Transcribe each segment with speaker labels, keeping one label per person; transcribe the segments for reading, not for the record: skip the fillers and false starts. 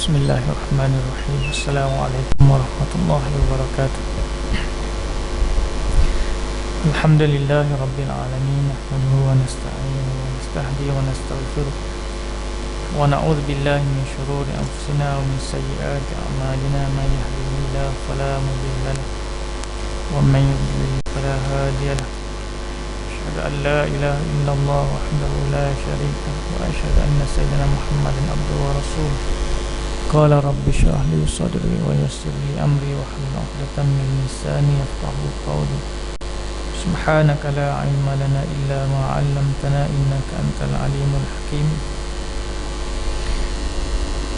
Speaker 1: Bismillahirrahmanirrahim. Assalamualaikum warahmatullahi wabarakatuh. Alhamdulillahi rabbil alamin. Nahmaduhu wa nasta'inuhu wa nastahdihi wa nastaghfiruh. Wa na'udzu billahi min shururi anfusina wa min sayyiati a'malina. Man yahdihillahu fala mudilla lahu wa man yudlil fala hadiya lahu. Asyhadu an la ilaha illallah wahdahu la syarika lahu wa asyhadu anna sayyidina Muhammadan abduhu wa rasuluh. Qala rabbi shrah li sadri wa yassir li amri wahlul 'uqdatam min lisani yafqahu qawli. Subhanaka la 'ilma lana illa ma 'allamtana innaka antal alimul hakim.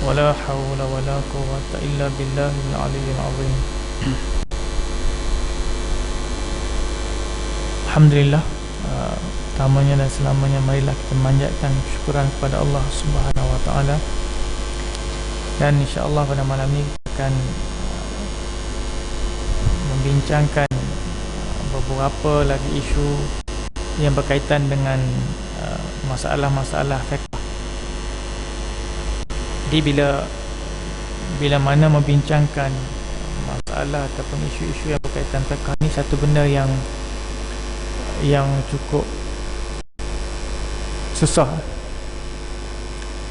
Speaker 1: Wala hawla wala quwwata illa billahil 'aliyyil 'azim. Alhamdulillah, pertamanya dan selamanya marilah kita manjatkan syukuran kepada Allah Subhanahu wa taala. Dan insya-Allah pada malam ini kita akan membincangkan beberapa lagi isu yang berkaitan dengan masalah-masalah fiqh. Jadi bila mana membincangkan masalah ataupun isu-isu yang berkaitan fiqh ni, satu benda yang cukup susah.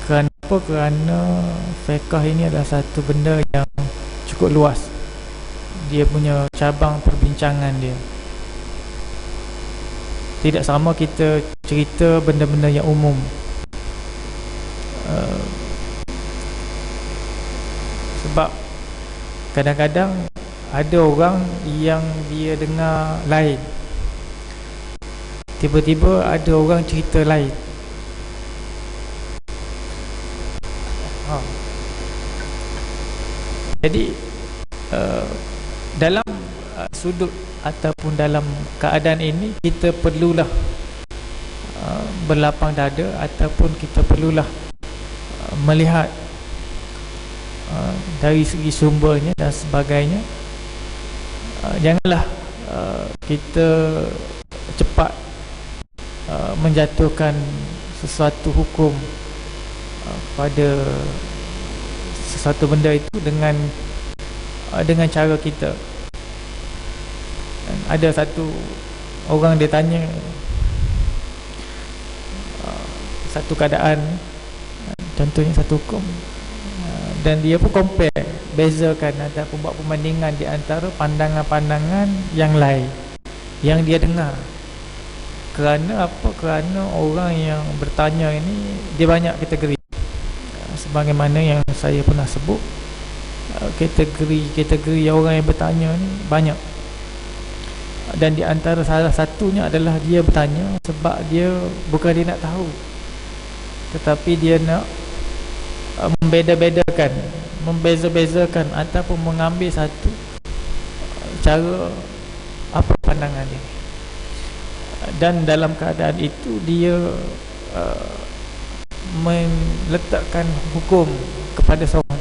Speaker 1: Kenapa? Kerana fiqh ini adalah satu benda yang cukup luas. Dia punya cabang perbincangan dia. Tidak sama kita cerita benda-benda yang umum. Sebab kadang-kadang ada orang yang dia dengar lain, tiba-tiba ada orang cerita lain. Jadi dalam sudut ataupun dalam keadaan ini, kita perlulah berlapang dada ataupun kita perlulah melihat dari segi sumbernya dan sebagainya. Janganlah kita cepat menjatuhkan sesuatu hukum pada sesuatu benda itu dengan cara kita. Dan ada satu orang, dia tanya satu keadaan, contohnya satu hukum, dan dia pun compare, bezakan ataupun buat perbandingan di antara pandangan-pandangan yang lain yang dia dengar. Kerana apa? Kerana orang yang bertanya ini, dia banyak kategori. Sebagaimana yang saya pernah sebut, kategori orang yang bertanya ni banyak. Dan di antara salah satunya adalah dia bertanya sebab dia bukan dia nak tahu, tetapi dia nak membeza-bezakan ataupun mengambil satu cara apa pandangan dia. Dan dalam keadaan itu dia meletakkan hukum kepada seorang.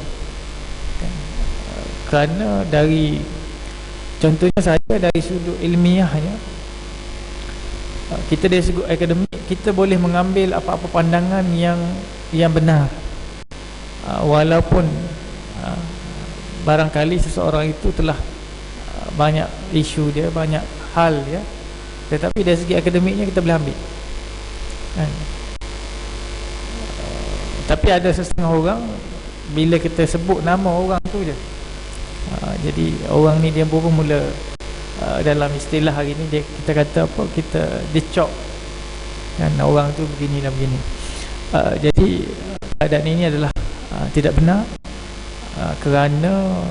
Speaker 1: Kerana dari, contohnya saya dari sudut ilmiahnya, kita dari sudut akademik, kita boleh mengambil apa-apa pandangan yang benar, walaupun barangkali seseorang itu telah banyak isu dia, banyak hal ya, tetapi dari segi akademiknya kita boleh ambil kan? Tapi ada setengah orang, bila kita sebut nama orang tu je, jadi orang ni dia baru mula, dalam istilah hari ni kita kata apa, kita dicop kan, orang tu begini dan begini. Jadi keadaan ini adalah tidak benar, kerana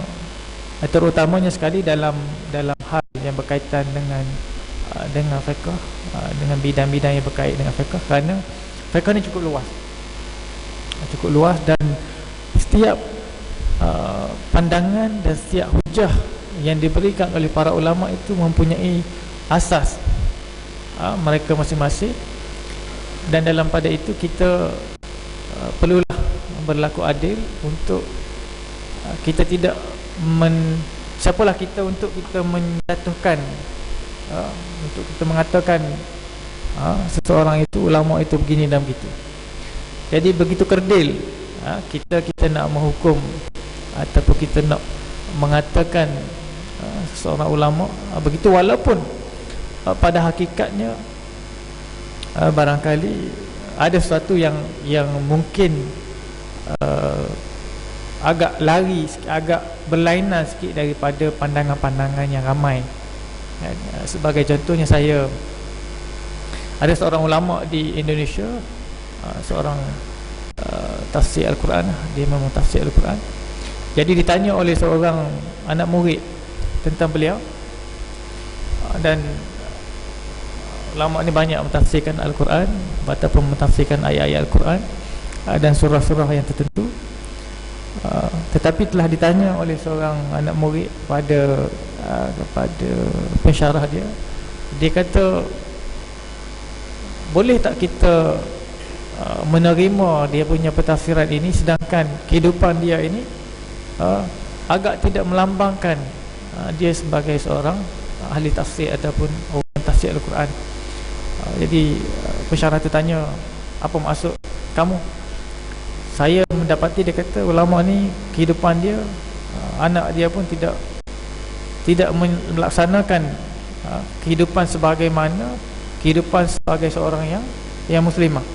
Speaker 1: terutamanya sekali dalam hal yang berkaitan dengan fiqh, dengan bidang-bidang yang berkait dengan fiqh. Kerana fiqh ni cukup luas dan setiap pandangan dan setiap hujah yang diberikan oleh para ulama itu mempunyai asas mereka masing-masing. Dan dalam pada itu kita perlulah berlaku adil untuk kita tidak siapalah kita untuk kita menjatuhkan, untuk kita mengatakan seseorang itu, ulama itu begini dan begitu. Jadi begitu kerdil kita nak menghukum ataupun kita nak mengatakan seorang ulama begitu, walaupun pada hakikatnya barangkali ada sesuatu yang mungkin agak lari, agak berlainan sikit daripada pandangan-pandangan yang ramai. Sebagai contohnya, saya ada seorang ulama di Indonesia, seorang tafsir Al-Quran, dia memang tafsir Al-Quran. Jadi ditanya oleh seorang anak murid tentang beliau, dan ulama ni banyak mentafsirkan Al-Quran ataupun mentafsirkan ayat-ayat Al-Quran dan surah-surah yang tertentu. Tetapi telah ditanya oleh seorang anak murid kepada pensyarah dia. Dia kata, boleh tak kita menerima dia punya pentafsiran ini, sedangkan kehidupan dia ini agak tidak melambangkan dia sebagai seorang ahli tafsir ataupun orang tafsir Al-Quran. Jadi pensyarah tu tanya, apa maksud kamu? Saya mendapati, dia kata, ulama ni kehidupan dia, anak dia pun tidak melaksanakan kehidupan sebagaimana kehidupan sebagai seorang yang muslimah.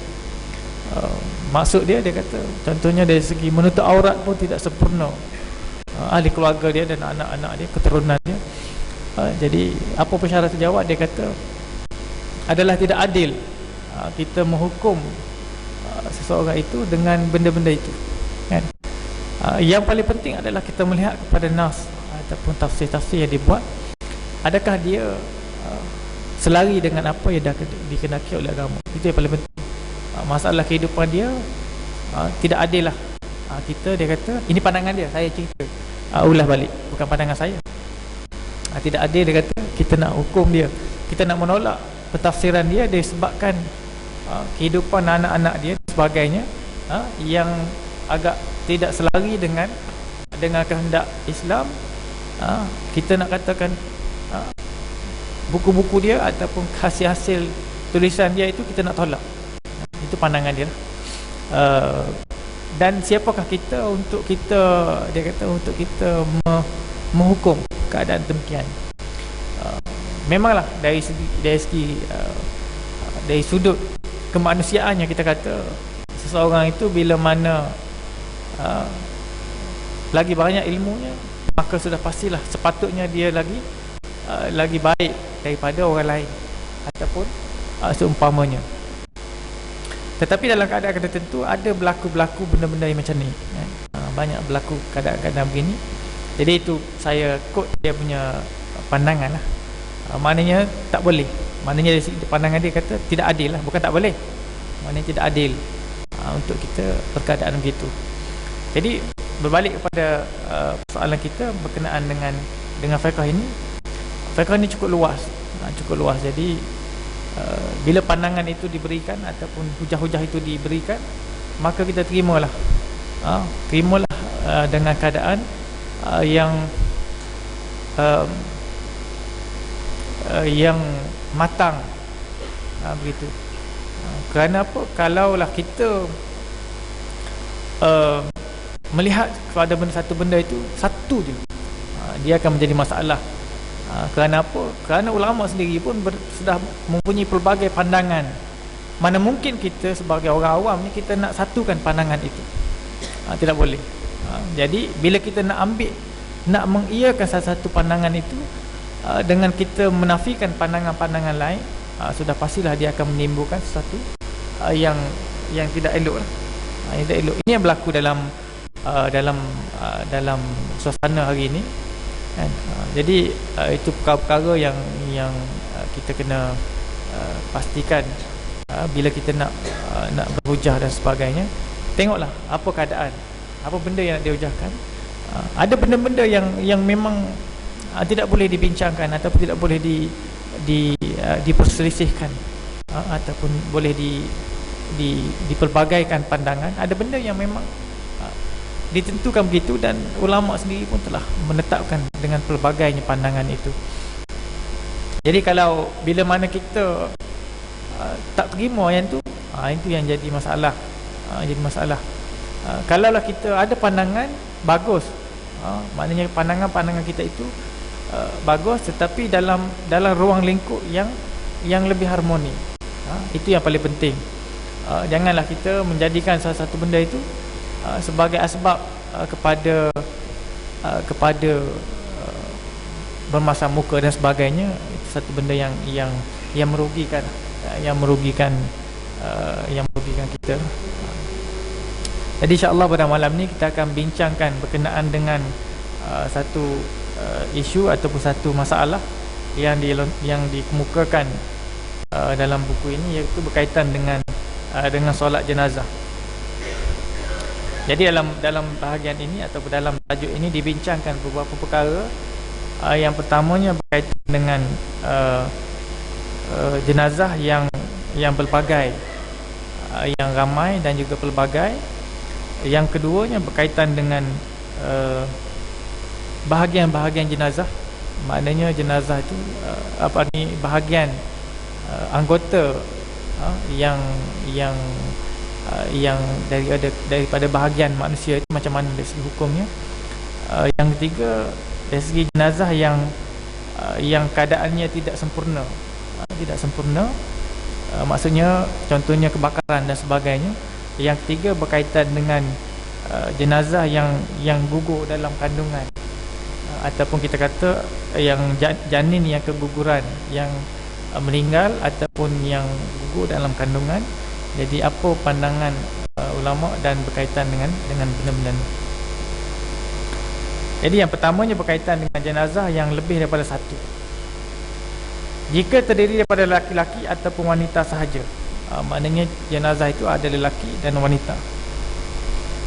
Speaker 1: Maksud dia kata, contohnya dari segi menutup aurat pun tidak sempurna ahli keluarga dia dan anak-anak dia, keturunan dia. Jadi apa pensyarah terjawab? Dia kata, adalah tidak adil kita menghukum seseorang itu dengan benda-benda itu, kan? Yang paling penting adalah kita melihat kepada nas ataupun tafsir-tafsir yang dibuat, adakah dia selari dengan apa yang dah dikenaki oleh agama. Itu yang paling penting. Masalah kehidupan dia tidak adil lah. Dia kata, ini pandangan dia, saya cerita ulah balik, bukan pandangan saya. Tidak adil, dia kata, kita nak hukum dia, kita nak menolak pentafsiran dia disebabkan kehidupan anak-anak dia dan sebagainya yang agak tidak selari dengan kehendak Islam. Kita nak katakan buku-buku dia ataupun hasil-hasil tulisan dia itu kita nak tolak. Itu pandangan dia. Dan siapakah kita untuk kita, dia kata, untuk kita menghukum keadaan demikian. Memanglah dari sudut kemanusiaannya, kita kata seseorang itu bila mana lagi banyak ilmunya, maka sudah pastilah sepatutnya dia lagi baik daripada orang lain ataupun seumpamanya. Tetapi dalam keadaan tertentu ada berlaku benda-benda yang macam ni, kan? Banyak berlaku keadaan-keadaan begini. Jadi itu saya quote dia punya pandangan lah. Maknanya tak boleh. Maknanya dari segi pandangan dia kata tidak adil lah, bukan tak boleh. Maknanya tidak adil untuk kita perkeadaan begitu. Jadi berbalik kepada persoalan kita berkenaan dengan fiqh ini. Fiqh ini cukup luas. Jadi bila pandangan itu diberikan ataupun hujah-hujah itu diberikan, maka kita terimalah dengan keadaan yang matang, begitu. Kerana apa? Kalaulah kita melihat kepada satu benda itu satu je, dia akan menjadi masalah. Kerana apa? Kerana ulama sendiri pun sudah mempunyai pelbagai pandangan. Mana mungkin kita sebagai orang awam ni kita nak satukan pandangan itu? Tidak boleh. Jadi bila kita nak mengiyakan salah satu pandangan itu dengan kita menafikan pandangan-pandangan lain, sudah pastilah dia akan menimbulkan sesuatu yang tidak elok lah. Yang tidak elok. Ini yang berlaku dalam suasana hari ini, kan? Jadi itu perkara-perkara yang kita kena pastikan bila kita nak berhujah dan sebagainya. Tengoklah apa keadaan, apa benda yang nak dihujahkan. Ada benda-benda yang memang tidak boleh dibincangkan ataupun tidak boleh diperselisihkan ataupun boleh dipelbagaikan pandangan. Ada benda yang memang ditentukan begitu dan ulama sendiri pun telah menetapkan dengan pelbagainya pandangan itu. Jadi kalau bila mana kita tak terima yang tu, itu yang jadi masalah. Kalaulah kita ada pandangan, bagus. Maknanya pandangan kita itu bagus, tetapi dalam ruang lingkup yang lebih harmoni. Itu yang paling penting. Janganlah kita menjadikan salah satu benda itu sebagai asbab kepada bermasam muka dan sebagainya. Itu satu benda yang merugikan, yang merugikan kita. Jadi insya-Allah pada malam ni kita akan bincangkan berkenaan dengan satu isu ataupun satu masalah yang dikemukakan dalam buku ini, iaitu berkaitan dengan solat jenazah. Jadi dalam bahagian ini ataupun dalam tajuk ini dibincangkan beberapa perkara. Yang pertamanya berkaitan dengan jenazah yang pelbagai, yang ramai dan juga pelbagai. Yang keduanya berkaitan dengan bahagian-bahagian jenazah. Maknanya jenazah itu bahagian anggota yang daripada bahagian manusia itu macam mana dari segi hukumnya. Yang ketiga, dari segi jenazah yang keadaannya tidak sempurna. Maksudnya contohnya kebakaran dan sebagainya. Yang ketiga berkaitan dengan jenazah yang gugur dalam kandungan, ataupun kita kata yang janin yang keguguran, yang meninggal ataupun yang gugur dalam kandungan. Jadi apa pandangan ulama dan berkaitan dengan benda-benda ini. Jadi yang pertamanya berkaitan dengan jenazah yang lebih daripada satu. Jika terdiri daripada lelaki-lelaki ataupun wanita sahaja, maknanya jenazah itu ada lelaki dan wanita,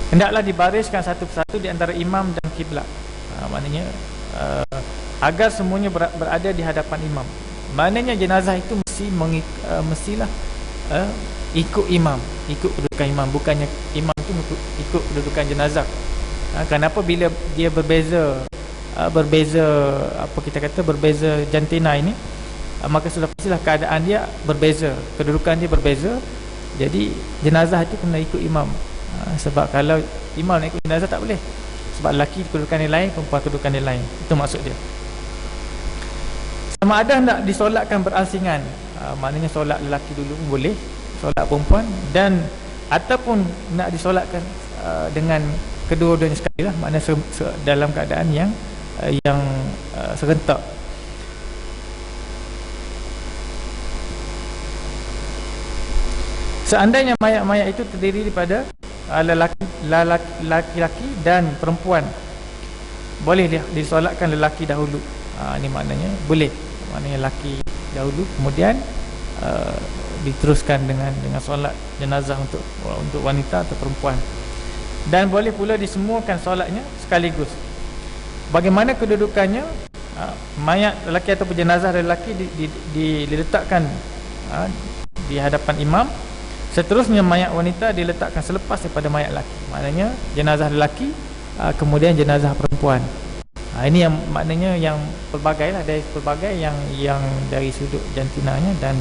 Speaker 1: hendaklah dibariskan satu persatu di antara imam dan kiblat. Maknanya agar semuanya berada di hadapan imam. Maknanya jenazah itu mestilah ikut imam, ikut kedudukan imam. Bukannya imam itu ikut kedudukan jenazah. Kenapa? Bila dia berbeza apa kita kata, berbeza jantina ini, maka sudah pastilah keadaan dia berbeza, kedudukan dia berbeza. Jadi jenazah itu kena ikut imam. Sebab kalau imam nak ikut jenazah tak boleh, sebab lelaki kedudukan dia lain, perempuan kedudukan dia lain. Itu maksud dia. Sama ada hendak disolatkan berasingan, maknanya solat lelaki dulu pun boleh, solat perempuan, dan ataupun nak disolatkan dengan kedua-duanya sekali lah, maknanya dalam keadaan yang serentak. Seandainya mayat-mayat itu terdiri daripada lelaki dan perempuan, boleh disolatkan lelaki dahulu. Ini maknanya boleh, maknanya lelaki dahulu, kemudian diteruskan dengan solat jenazah untuk wanita atau perempuan. Dan boleh pula disemuakan solatnya sekaligus. Bagaimana kedudukannya? Mayat lelaki ataupun jenazah lelaki diletakkan di hadapan imam. Seterusnya mayat wanita diletakkan selepas daripada mayat lelaki. Maknanya jenazah lelaki, kemudian jenazah perempuan. Ini yang maknanya yang pelbagai lah, dari pelbagai yang dari sudut jantinanya dan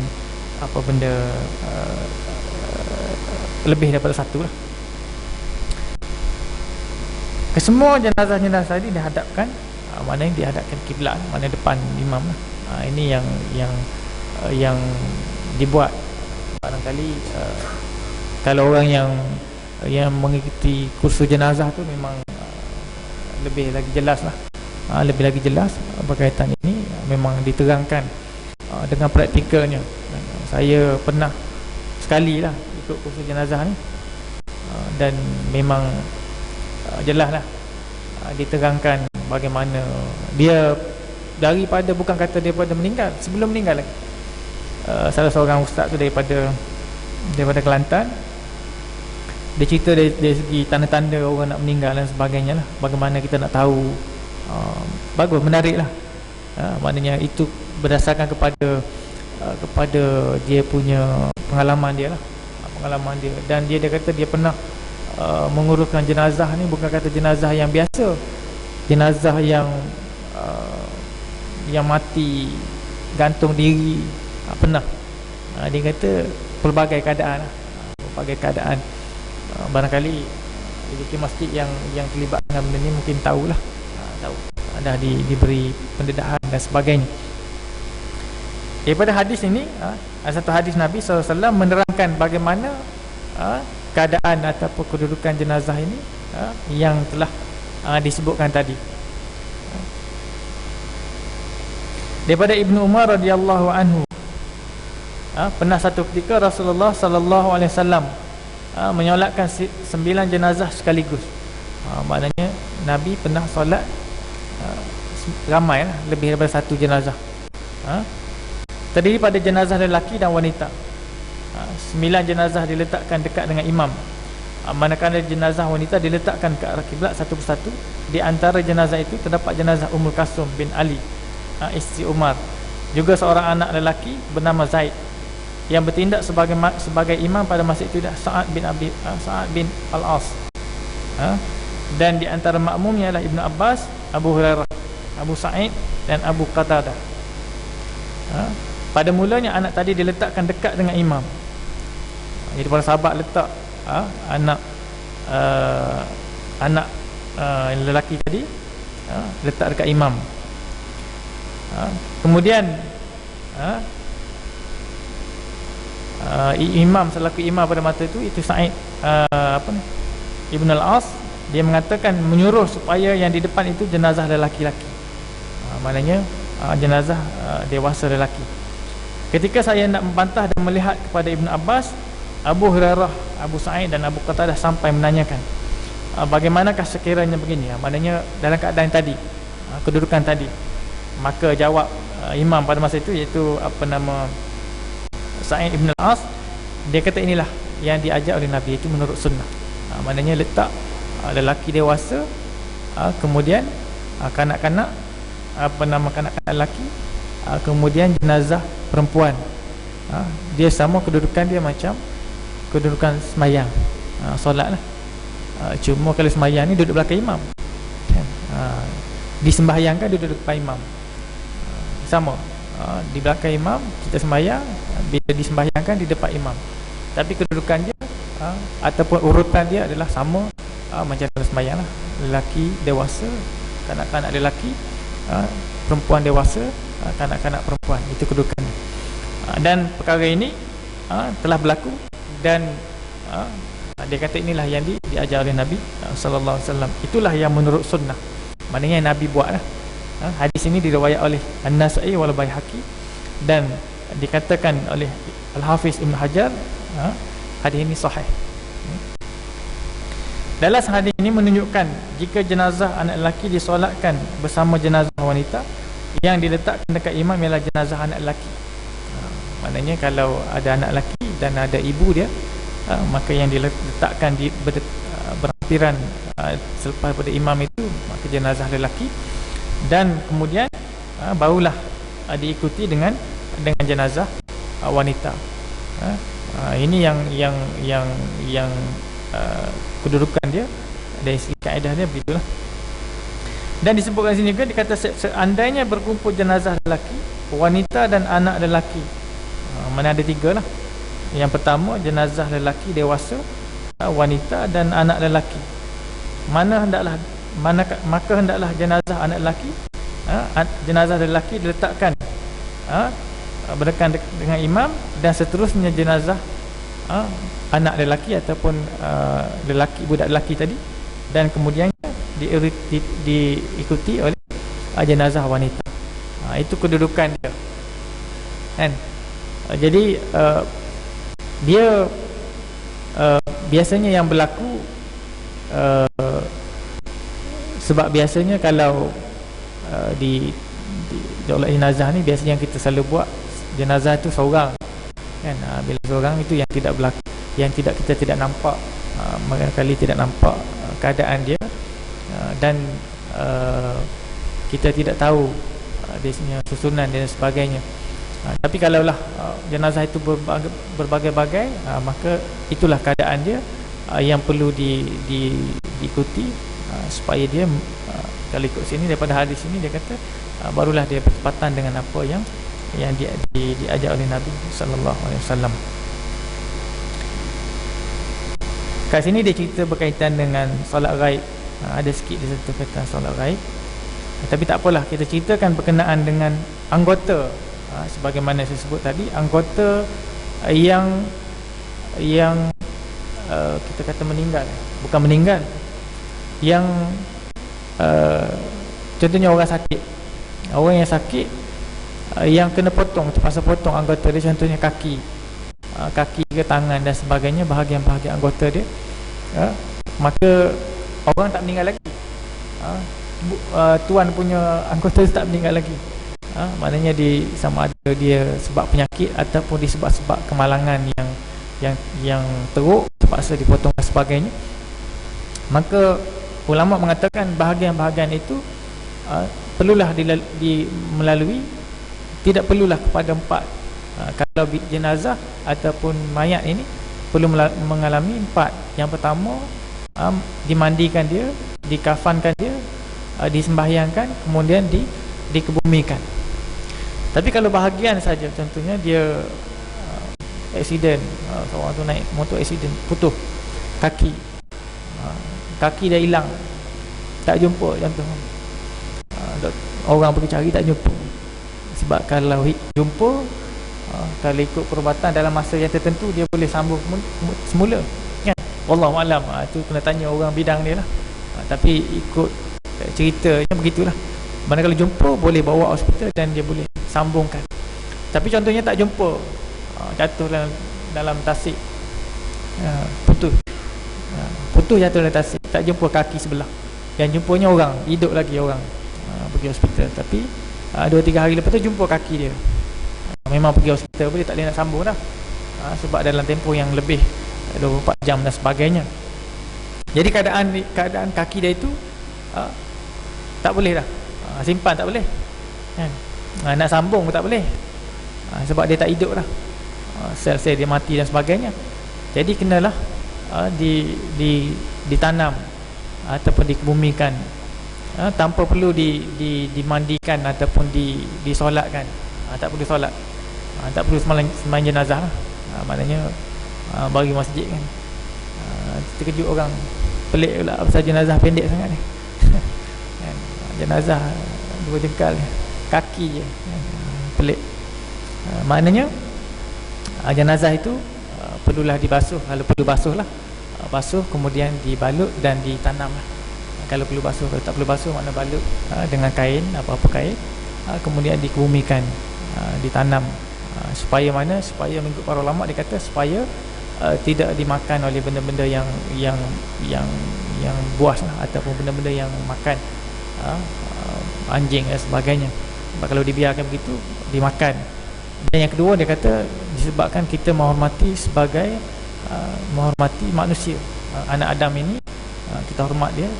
Speaker 1: apa benda lebih daripada satu lah. Kesemua jenazah-jenazah ini dihadapkan, maknanya dihadapkan kiblat, maknanya depan imam lah. Ini yang dibuat. Barangkali kalau orang yang mengikuti kursus jenazah tu memang lebih lagi jelas lah, lebih lagi jelas berkaitan ini, memang diterangkan dengan praktikalnya. Saya pernah sekali lah ikut kursus jenazah ni, dan memang jelas lah diterangkan bagaimana dia daripada, bukan kata daripada meninggal, sebelum meninggal lagi. Salah seorang ustaz tu daripada Kelantan, dia cerita dari segi tanda-tanda orang nak meninggal dan sebagainya lah, bagaimana kita nak tahu. Bagus, menarik lah. Maknanya itu berdasarkan kepada dia punya pengalaman dia lah, dan dia kata dia pernah menguruskan jenazah ni, bukan kata jenazah yang biasa, jenazah yang mati gantung diri, pernah. Dia kata pelbagai keadaan lah, pelbagai keadaan. Barangkali Jadi masjid yang terlibat dengan benda ni mungkin tahulah, tahu dah diberi pendedahan dan sebagainya. Daripada hadis ini, ada satu hadis Nabi SAW menerangkan bagaimana keadaan ataupun kedudukan jenazah ini yang telah disebutkan tadi. Daripada Ibnu Umar radhiyallahu anhu, pernah satu ketika Rasulullah sallallahu alaihi wasallam menyolatkan 9 jenazah sekaligus. Maknanya Nabi pernah solat ramai lah, lebih daripada satu jenazah. Terdiri pada jenazah lelaki dan wanita. 9 jenazah diletakkan dekat dengan imam, manakala jenazah wanita diletakkan ke arah kiblat satu persatu. Di antara jenazah itu terdapat jenazah Ummul Kasum bin Ali, isteri Umar. Juga seorang anak lelaki bernama Zaid yang bertindak sebagai imam pada masa itu dah Sa'ad bin Al-As. Dan di antara makmumnya ialah Ibnu Abbas, Abu Hurairah, Abu Sa'id dan Abu Qatadah. Pada mulanya anak tadi diletakkan dekat dengan imam. Jadi para sahabat letak anak lelaki tadi letak dekat imam. Kemudian imam selaku imam pada masa itu Sa'id Ibn Al-As, dia mengatakan, menyuruh supaya yang di depan itu jenazah lelaki-lelaki, maknanya jenazah dewasa lelaki. Ketika saya nak membantah dan melihat kepada Ibn Abbas, Abu Hurairah, Abu Sa'id dan Abu Qatadah sampai menanyakan, bagaimanakah sekiranya begini, maknanya dalam keadaan tadi, kedudukan tadi. Maka jawab imam pada masa itu, iaitu Sa'id Ibn Al-As, dia kata inilah yang diajar oleh Nabi, itu menurut sunnah. Maknanya letak lelaki dewasa, kemudian kanak-kanak, kanak-kanak lelaki, kemudian jenazah perempuan. Dia sama kedudukan dia macam kedudukan semayang, solat lah. Cuma kalau semayang ni duduk belakang imam, disembahyangkan duduk depan imam, sama. Di belakang imam kita sembahyang, bila disembahyangkan di depan imam. Tapi kedudukan dia ataupun urutan dia adalah sama macam dalam sembahyang lah. Lelaki dewasa, kanak-kanak lelaki, perempuan dewasa, kanak-kanak perempuan. Itu kedudukannya. Dan perkara ini telah berlaku, dan dia kata inilah yang diajar oleh Nabi sallallahu alaihi wasallam. Itulah yang menurut sunnah, maknanya Nabi buat lah. Hadis ini diriwayat oleh An-Nasa'i wal Baihaqi dan dikatakan oleh Al-Hafiz Ibn Hajar, hadis ini sahih. Dalam hadis ini menunjukkan jika jenazah anak lelaki disolatkan bersama jenazah wanita, yang diletakkan dekat imam ialah jenazah anak lelaki. Maknanya kalau ada anak lelaki dan ada ibu dia, maka yang diletakkan di berhampiran selepas pada imam itu, maka jenazah lelaki. Dan kemudian barulah diikuti dengan jenazah wanita. Ini yang kedudukan dia dari segi kaedah dia begitulah. Dan disebutkan sini juga, dikata seandainya berkumpul jenazah lelaki, wanita dan anak lelaki, mana ada 3 lah. Yang pertama jenazah lelaki dewasa, wanita dan anak lelaki. Maka hendaklah jenazah anak lelaki, jenazah lelaki diletakkan berdekatan dengan imam, dan seterusnya jenazah anak lelaki ataupun budak lelaki tadi, dan kemudian diikuti oleh jenazah wanita. Itu kedudukan dia, kan? Jadi dia biasanya yang berlaku, sebab biasanya kalau di solat jenazah ni, biasanya yang kita selalu buat jenazah tu seorang, kan? Bila seorang itu yang tidak berlaku, yang kita tidak nampak, barangkali tidak nampak keadaan dia, dan kita tidak tahu dia punya susunan dan sebagainya. Tapi kalaulah jenazah itu berbagai-bagai, maka itulah keadaan dia yang perlu diikuti, supaya dia, kalau ikut sini daripada hadis ini, dia kata barulah dia bertepatan dengan apa yang diajar oleh Nabi sallallahu alaihi wasallam. Kat sini dia cerita berkaitan dengan solat ghaib. Ada sikit dia satu kata solat ghaib. Tapi tak apalah, kita ceritakan berkenaan dengan anggota, sebagaimana saya sebut tadi, anggota yang kita kata meninggal, bukan meninggal, yang contohnya orang sakit, orang yang sakit, yang kena potong, terpaksa potong anggota dia, contohnya kaki ke tangan dan sebagainya, bahagian-bahagian anggota dia, maka orang tak meninggal lagi, tuan punya anggota tak meninggal lagi, maknanya sama ada dia sebab penyakit ataupun disebab kemalangan yang teruk, terpaksa dipotong dan sebagainya. Maka ulama mengatakan bahagian-bahagian itu perlulah melalui, tidak perlulah kepada 4. Kalau jenazah ataupun mayat ini perlu mengalami 4. Yang pertama, dimandikan dia, dikafankan dia, disembahyangkan, kemudian dikebumikan. Tapi kalau bahagian saja, contohnya dia aksiden, seorang tu naik motor aksiden, putus kaki, kaki dah hilang, tak jumpa, contoh orang pergi cari tak jumpa. Sebab kalau jumpa, kalau ikut perubatan dalam masa yang tertentu, dia boleh sambung semula, kan? Wallahualam, tu kena tanya orang bidang dia lah. Tapi ikut ceritanya begitulah. Mana kalau jumpa, boleh bawa hospital dan dia boleh sambungkan. Tapi contohnya tak jumpa, jatuh dalam tasik, putus jatuh dalam tasik, tak jumpa kaki sebelah, yang jumpanya orang hidup lagi, orang pergi hospital. Tapi 2-3 hari lepas tu jumpa kaki dia, memang pergi hospital, boleh tak boleh nak sambung dah, sebab dalam tempoh yang lebih 24 jam dan sebagainya. Jadi keadaan kaki dia itu tak boleh dah, simpan tak boleh, kan? Nak sambung pun tak boleh, sebab dia tak hidup dah, sel-sel dia mati dan sebagainya. Jadi kenalah ditanam ataupun dikebumikan, tanpa perlu dimandikan ataupun disolatkan. Tak perlu solat, tak perlu sembahyang jenazah lah. Maknanya bagi masjid kan. Terkejut orang, pelik pula pasal jenazah pendek sangat ni. Jenazah 2 jengkal kaki je, pelik. Maknanya jenazah itu perlulah dibasuh, kalau perlu basuh lah, basuh kemudian dibalut dan ditanam lah. Kalau perlu basuh, kalau tak perlu basuh, makna balut dengan kain, apa-apa kain, kemudian dikebumikan, ditanam, supaya mana, supaya mengikut para ulama dia kata supaya tidak dimakan oleh benda-benda yang buas lah, ataupun benda-benda yang makan, anjing dan sebagainya. Sebab kalau dibiarkan begitu, dimakan. Dan yang kedua, dia kata disebabkan kita menghormati sebagai menghormati manusia, anak Adam ini, kita hormat dia,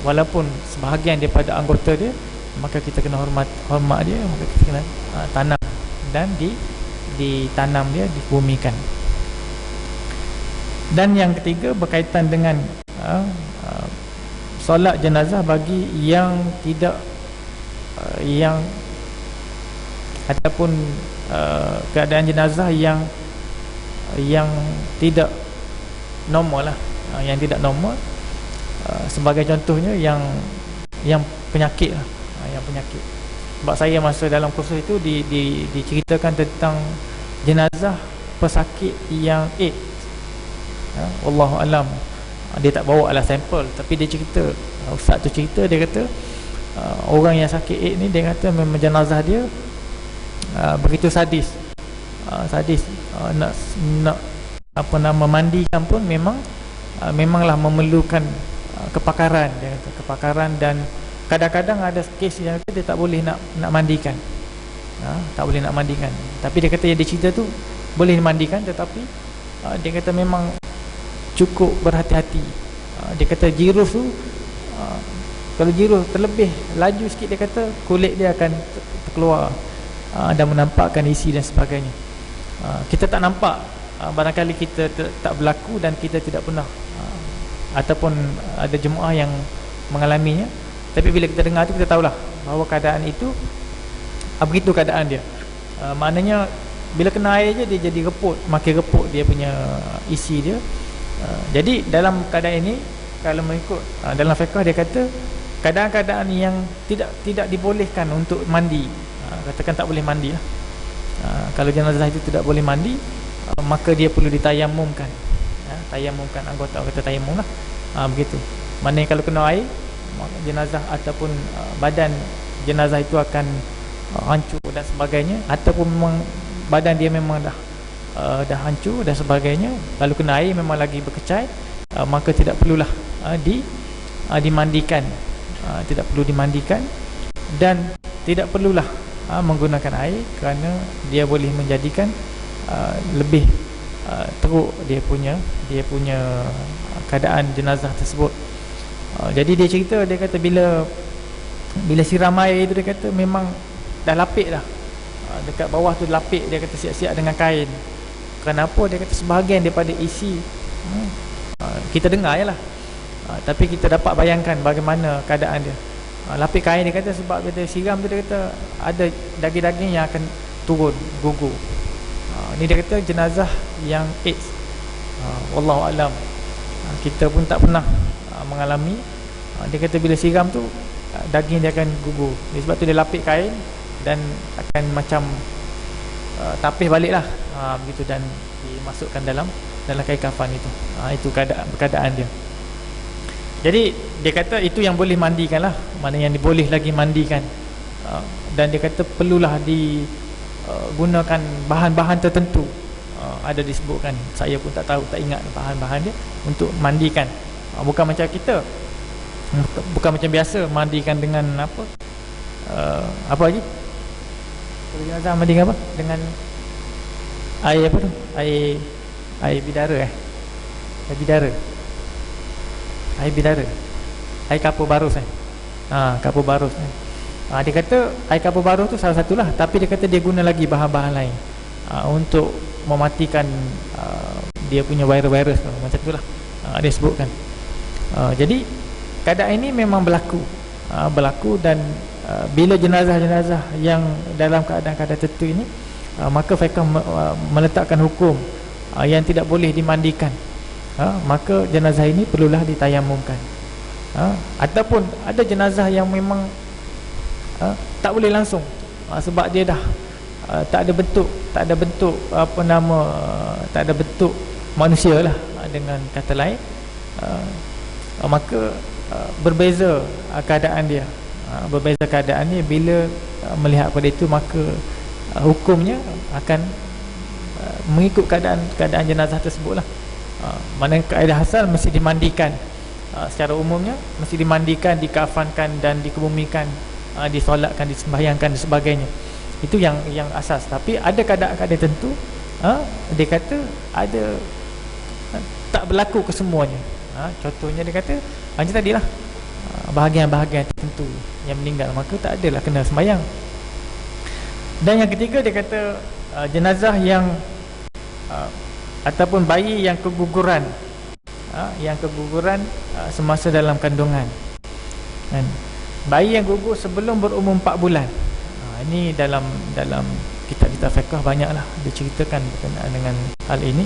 Speaker 1: walaupun sebahagian daripada anggota dia, maka kita kena hormat dia, maka kita kena tanam dan ditanam dia, dibumikan. Dan yang ketiga berkaitan dengan solat jenazah bagi yang tidak yang ataupun keadaan jenazah yang tidak normal lah, yang tidak normal, sebagai contohnya yang penyakit lah, yang penyakit. Sebab saya masa dalam kursus itu diceritakan tentang jenazah pesakit yang AIDS. Wallahualam, dia tak bawa lah sampel, tapi dia cerita, ustaz tu cerita, dia kata orang yang sakit AIDS ni, dia kata memang jenazah dia begitu sadis, nak apa nama, mandikan pun memanglah memerlukan kepakaran, dia kata, kepakaran. Dan kadang-kadang ada kes yang dia tak boleh nak mandikan, tak boleh nak mandikan. Tapi dia kata yang dia cerita tu boleh dimandikan, tetapi dia kata memang cukup berhati-hati. Dia kata jirus tu, kalau jirus terlebih laju sikit, dia kata kulit dia akan terkeluar dan menampakkan isi dan sebagainya. Kita tak nampak, barangkali kita tak berlaku dan kita tidak pernah, ataupun ada jemaah yang mengalaminya, tapi bila kita dengar tu, kita tahulah bahawa keadaan itu begitu keadaan dia. Maknanya bila kena air je, dia jadi reput, makin reput dia punya isi dia, Jadi dalam keadaan ini, kalau mengikut dalam fiqh, dia kata keadaan-keadaan yang tidak dibolehkan untuk mandi, katakan tak boleh mandi lah. Kalau jenazah itu tidak boleh mandi, maka dia perlu ditayamumkan. Tayamumkan anggota, kata tayamum lah. Begitu. Maknanya kalau kena air, jenazah ataupun badan jenazah itu akan hancur dan sebagainya, ataupun memang badan dia memang dah hancur dan sebagainya, lalu kena air memang lagi berkecai, maka tidak perlulah dimandikan, tidak perlu dimandikan, dan tidak perlulah menggunakan air, kerana dia boleh menjadikan lebih teruk dia punya keadaan jenazah tersebut. Jadi dia cerita, dia kata bila siram air itu, dia kata memang dah lapik dah, dekat bawah tu lapik, dia kata siap-siap dengan kain. Kenapa? Dia kata sebahagian daripada isi kita dengar je lah, tapi kita dapat bayangkan bagaimana keadaan dia. Lapik kain, dia kata sebab bila siram tu, dia kata ada daging-daging yang akan turun, gugur. Ni dia kata jenazah yang AIDS. Wallahu alam, kita pun tak pernah mengalami. Dia kata bila siram tu, daging dia akan gugur. Sebab tu dia lapik kain dan akan macam tapis balik lah, begitu, dan dimasukkan dalam kain kafan itu. Itu keadaan dia. Jadi dia kata itu yang boleh mandikan lah, mana yang boleh lagi mandikan. Dan dia kata perlulah digunakan bahan-bahan tertentu. Ada disebutkan, saya pun tak tahu, tak ingat bahan-bahan dia untuk mandikan. Bukan macam kita, bukan macam biasa mandikan dengan apa lagi, kalau jenazah mandikan apa, dengan air apa tu, air bidara, air kapur barus kapur barus. Dia kata air kapur barus tu salah satulah, tapi dia kata dia guna lagi bahan-bahan lain untuk mematikan dia punya virus macam tu lah, dia sebutkan. Jadi keadaan ini memang berlaku, dan bila jenazah-jenazah yang dalam keadaan-keadaan tertentu ini, maka fiqh meletakkan hukum yang tidak boleh dimandikan, maka jenazah ini perlulah ditayamumkan. Ataupun ada jenazah yang memang tak boleh langsung, sebab dia dah tak ada bentuk tak ada bentuk manusia lah, dengan kata lain, maka berbeza keadaan dia. Bila melihat pada itu, maka hukumnya akan mengikut keadaan jenazah tersebut lah. Mana kaedah asal mesti dimandikan, secara umumnya mesti dimandikan, dikafankan dan dikebumikan, disolatkan, disembahyangkan dan sebagainya. Itu yang asas. Tapi ada keadaan-keadaan tertentu, dia kata ada tak berlaku kesemuanya. Contohnya dia kata macam tadilah, bahagian-bahagian tertentu yang meninggal, maka tak adalah kena sembahyang. Dan yang ketiga, dia kata jenazah yang ataupun bayi yang keguguran, semasa dalam kandungan. Dan bayi yang gugur sebelum berumur 4 bulan, ini dalam kitab-kitab fiqh banyaklah diceritakan berkenaan dengan hal ini.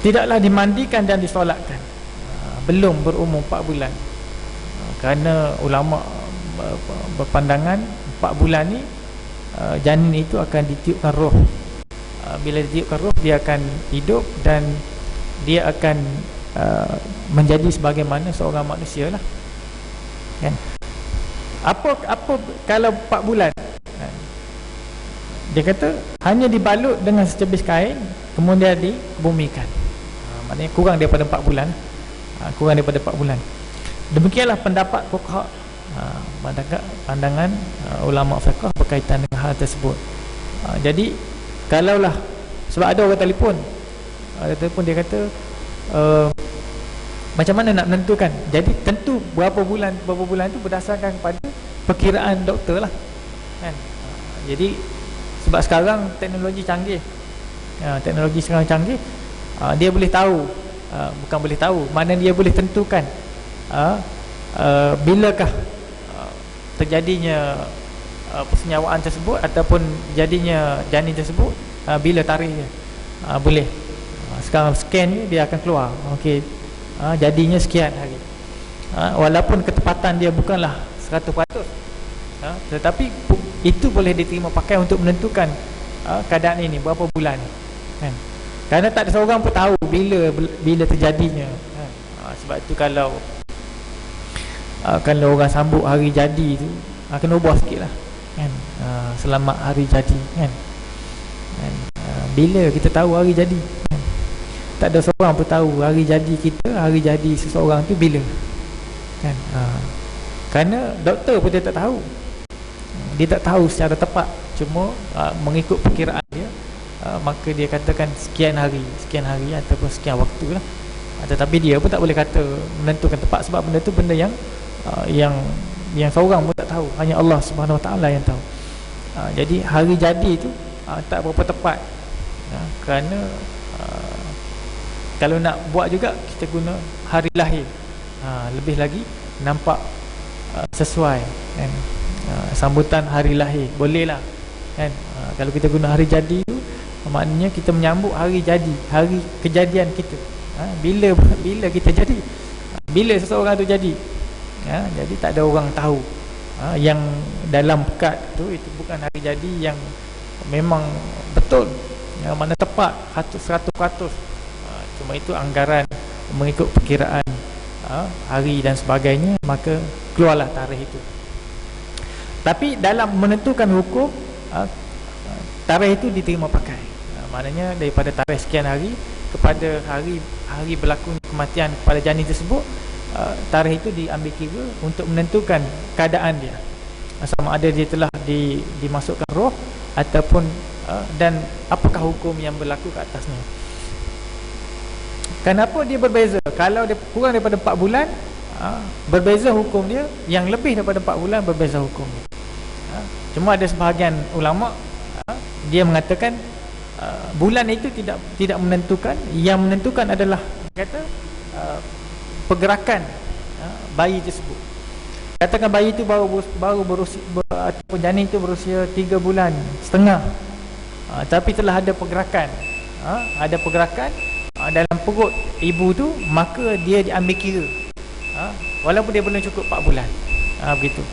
Speaker 1: Tidaklah dimandikan dan disolatkan belum berumur 4 bulan, kerana ulama berpandangan 4 bulan ni janin itu akan ditiupkan roh. Bila ditiupkan roh, dia akan hidup dan dia akan menjadi sebagaimana seorang manusia lah, kan? Apa kalau 4 bulan, dia kata hanya dibalut dengan secebis kain, kemudian dikebumikan. Maknanya kurang daripada 4 bulan. Demikianlah pendapat fuqaha, pandangan ulama fiqh berkaitan dengan hal tersebut. Jadi kalaulah, sebab ada orang telefon, dia kata macam mana nak menentukan. Jadi tentu berapa bulan itu berdasarkan kepada perkiraan doktor lah, kan? Jadi sebab sekarang teknologi canggih, dia boleh tahu, bukan boleh tahu, mana dia boleh tentukan bilakah terjadinya persenyawaan tersebut ataupun jadinya janin tersebut, bila tarikhnya, boleh. Sekarang scan ni dia akan keluar, okey, jadinya sekian hari. Walaupun ketepatan dia bukanlah 100%, tetapi itu boleh diterima pakai untuk menentukan keadaan ini berapa bulan, kan? Kerana tak ada seorang pun tahu bila terjadinya, kan? Sebab tu kalau orang sambut hari jadi tu, kena ubah sikit lah, kan? Selamat hari jadi, kan? Bila kita tahu hari jadi, kan? Tak ada seorang pun tahu hari jadi kita, hari jadi seseorang tu bila, kan? Kerana doktor pun dia tak tahu. Dia tak tahu secara tepat, cuma mengikut perkiraan dia, maka dia katakan sekian hari ataupun sekian waktu lah. Tetapi dia pun tak boleh kata menentukan tepat, sebab benda tu benda yang seorang pun tak tahu, hanya Allah Subhanahu Wa Taala yang tahu. Jadi hari jadi tu tak berapa tepat, kerana kalau nak buat juga kita guna hari lahir, lebih lagi nampak sesuai, kan? Sambutan hari lahir boleh lah, kan? Kalau kita guna hari jadi tu, maknanya kita menyambut hari jadi, hari kejadian kita. Bila kita jadi, bila seseorang tu jadi, jadi tak ada orang tahu. Yang dalam pekat tu, itu bukan hari jadi yang memang betul, yang mana tepat 100%. Cuma itu anggaran mengikut perkiraan hari dan sebagainya, maka keluarlah tarikh itu. Tapi dalam menentukan hukum, tarikh itu diterima pakai. Maknanya daripada tarikh sekian hari kepada hari berlakunya kematian kepada janin tersebut, tarikh itu diambil kira untuk menentukan keadaan dia, sama ada dia telah dimasukkan roh ataupun dan apakah hukum yang berlaku ke atasnya. Kenapa dia berbeza? Kalau dia kurang daripada 4 bulan, berbeza hukum dia. Yang lebih daripada 4 bulan, berbeza hukum dia. Cuma ada sebahagian ulama dia mengatakan bulan itu tidak menentukan. Yang menentukan adalah kata pergerakan bayi tersebut. Katakan bayi itu baru berusia, ataupun janin itu berusia 3 bulan setengah, tapi telah ada pergerakan, dalam perut ibu tu, maka dia diambil kira, walaupun dia belum cukup 4 bulan. Begitu.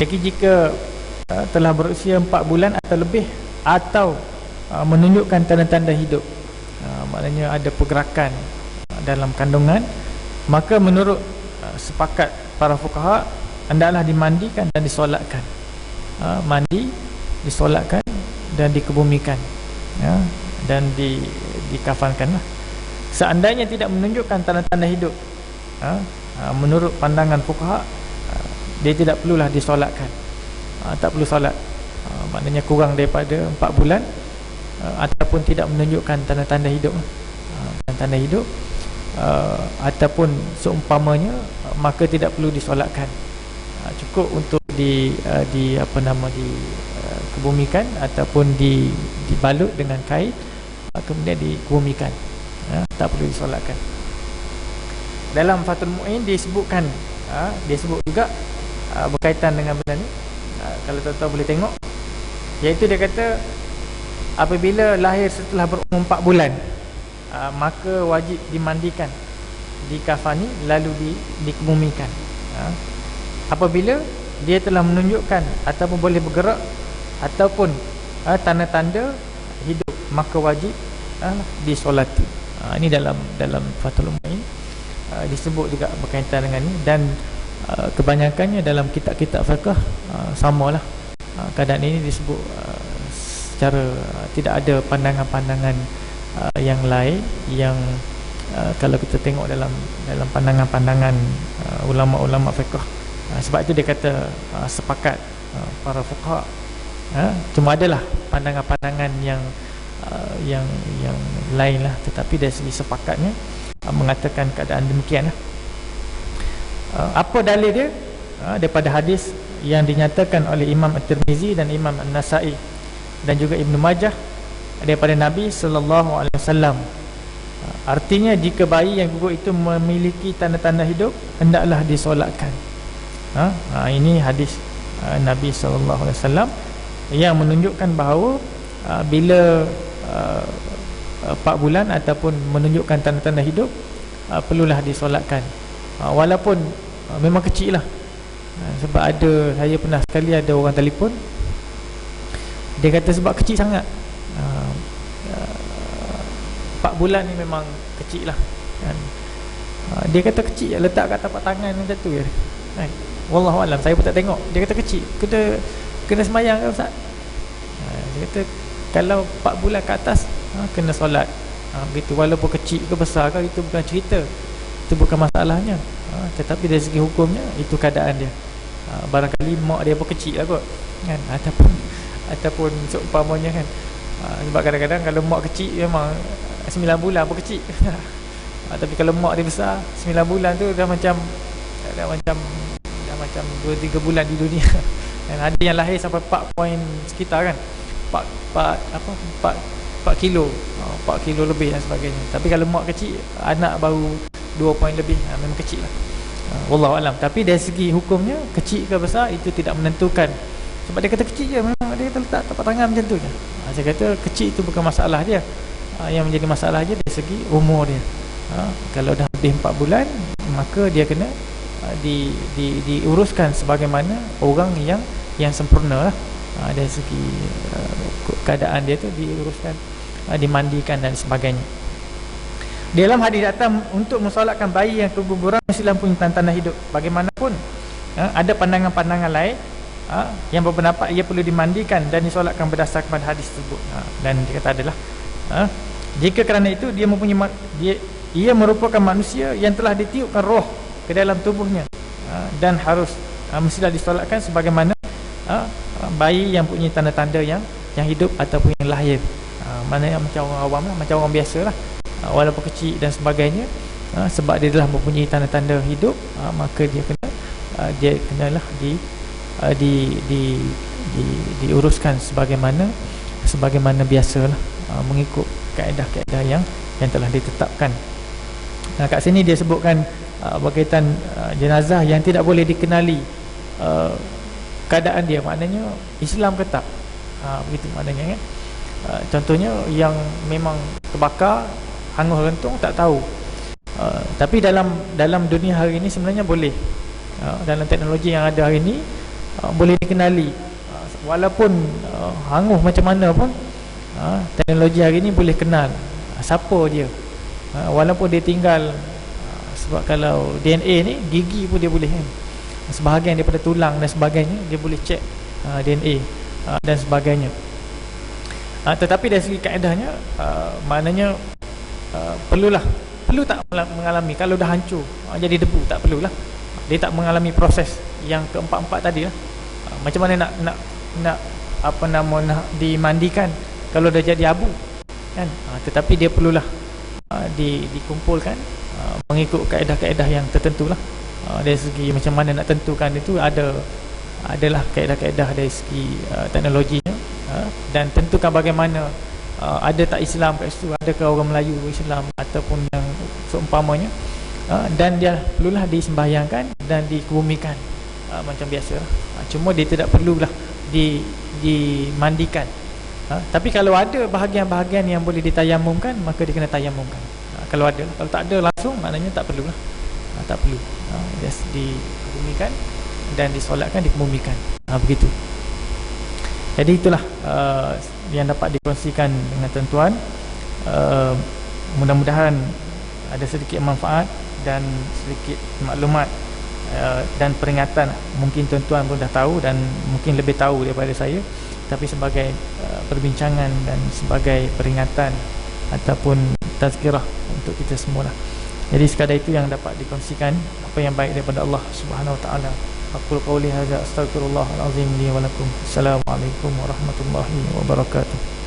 Speaker 1: Jadi jika telah berusia 4 bulan atau lebih, atau menunjukkan tanda-tanda hidup, maknanya ada pergerakan dalam kandungan, maka menurut sepakat para fuqaha, hendaklah dimandikan dan disolatkan. Mandi, disolatkan dan dikebumikan, dan dikafankanlah. Seandainya tidak menunjukkan tanda-tanda hidup, menurut pandangan fuqaha, dia tidak perlulah disolatkan, tak perlu solat. Maknanya kurang daripada 4 bulan, ataupun tidak menunjukkan tanda-tanda hidup, tanda-tanda hidup, ataupun seumpamanya, maka tidak perlu disolatkan. Cukup untuk dikebumikan ataupun dibalut dengan kain, kemudian dikebumikan, tak perlu disolatkan. Dalam Fathul Mu'in disebutkan, dia sebut juga berkaitan dengan benda ni, kalau tuan-tuan boleh tengok, iaitu dia kata apabila lahir setelah berumur 4 bulan, maka wajib dimandikan, dikafani, lalu dikebumikan. Apabila dia telah menunjukkan ataupun boleh bergerak ataupun tanda-tanda hidup, maka wajib disolati. Ini dalam Fathul Mu'in disebut juga berkaitan dengan ini, dan kebanyakannya dalam kitab-kitab fiqh samalah. Keadaan ini disebut secara tidak ada pandangan-pandangan yang lain yang kalau kita tengok dalam pandangan-pandangan ulama-ulama fiqh. Sebab itu dia kata sepakat para fuqaha. Cuma adalah pandangan-pandangan yang lain lah, tetapi dari segi sepakatnya mengatakan keadaan demikian lah. Apa dalil dia? Daripada hadis yang dinyatakan oleh Imam At-Tirmizi dan Imam An-Nasa'i dan juga Ibn Majah daripada Nabi SAW. Artinya jika bayi yang gugur itu memiliki tanda-tanda hidup, hendaklah disolatkan. Ini hadis Nabi SAW yang menunjukkan bahawa bila 4 bulan ataupun menunjukkan tanda-tanda hidup, perlulah disolatkan, walaupun memang kecil lah. Sebab saya pernah sekali ada orang telefon, dia kata sebab kecil sangat, 4 bulan ni memang kecil lah kan. Dia kata kecil, letak kat tapak tangan macam tu je. Wallahualam, saya pun tak tengok. Dia kata kecil, kena semayang kan Ustaz? Dia kata kalau 4 bulan ke atas, kena solat. Begitu, walaupun kecil ke besar ke, itu bukan cerita, itu bukan masalahnya. Tetapi dari segi hukumnya, itu keadaan dia. Barangkali mak dia pun kecil lah kot kan? Ataupun seumpamanya kan. Sebab kadang-kadang kalau mak kecil, memang 9 bulan pun kecil. Tapi kalau mak dia besar, 9 bulan tu dah macam 2-3 bulan di dunia. Dan ada yang lahir sampai 4 point sekitar kan, 4 kilo, 4 kilo lebih dan sebagainya. Tapi kalau mak kecil, anak baru 2 point lebih, memang kecil lah. Wallahualam. Tapi dari segi hukumnya, kecil ke besar itu tidak menentukan. Sebab dia kata kecil je, memang dia kata letak tapak tangan macam tu je. Saya kata kecil itu bukan masalah dia. Yang menjadi masalah je dari segi umur dia. Kalau dah lebih 4 bulan, maka dia kena diuruskan sebagaimana orang yang sempurna lah. Dari segi keadaan dia tu diuruskan, dimandikan dan sebagainya. Dalam hadis datang untuk mensolatkan bayi yang keguguran mestilah punya tanda-tanda hidup. Bagaimanapun ada pandangan-pandangan lain yang berpendapat ia perlu dimandikan dan disolatkan berdasarkan pada hadis tersebut. Dan dia kata adalah jika kerana itu ia merupakan manusia yang telah ditiupkan roh ke dalam tubuhnya, dan harus mestilah disolatkan sebagaimana bayi yang punya tanda-tanda yang hidup ataupun yang lahir. Maknanya macam orang awam lah, macam orang biasa lah, walaupun kecil dan sebagainya, sebab dia telah mempunyai tanda-tanda hidup, maka dia kenalah diuruskan sebagaimana biasalah, mengikut kaedah-kaedah yang telah ditetapkan. Kat sini dia sebutkan berkaitan jenazah yang tidak boleh dikenali keadaan dia, maknanya Islam kata begitu maknanya kan. Contohnya yang memang terbakar, hangus rentung, tak tahu. Tapi dalam dunia hari ini sebenarnya boleh, dalam teknologi yang ada hari ini boleh dikenali, walaupun hangus macam mana pun, teknologi hari ini boleh kenal siapa dia, walaupun dia tinggal, sebab kalau DNA ni gigi pun dia boleh kan, sebahagian daripada tulang dan sebagainya dia boleh cek DNA dan sebagainya. Tetapi dari segi kaedahnya, maknanya perlu tak mengalami, kalau dah hancur jadi debu, tak perlulah, dia tak mengalami proses yang keempat-empat tadi lah. Macam mana nak dimandikan kalau dah jadi abu kan. Tetapi dia perlulah dikumpulkan mengikut kaedah-kaedah yang tertentu lah. Dari segi macam mana nak tentukan itu, adalah kaedah-kaedah dari segi teknologinya, dan tentukan bagaimana, ada tak Islam kat situ, adakah orang Melayu Islam ataupun yang seumpamanya, dan dia perlulah disembahyangkan dan dikebumikan macam biasa lah. Cuma dia tidak perlulah dimandikan. Tapi kalau ada bahagian-bahagian yang boleh ditayamumkan, maka dia kena tayamumkan. Kalau ada, kalau tak ada langsung, maknanya tak perlulah. Tak perlu. Just dikebumikan dan disolatkan, dikebumikan. Begitu. Jadi itulah yang dapat dikongsikan dengan tuan-tuan. Mudah-mudahan ada sedikit manfaat dan sedikit maklumat dan peringatan. Mungkin tuan-tuan pun dah tahu dan mungkin lebih tahu daripada saya, tapi sebagai perbincangan dan sebagai peringatan ataupun tazkirah untuk kita semualah. Jadi sekadar itu yang dapat dikongsikan, apa yang baik daripada Allah Subhanahu Wa Taala. Aqul qawli hadza, astaghfirullahal azim li wa lakum. Assalamualaikum warahmatullahi wabarakatuh.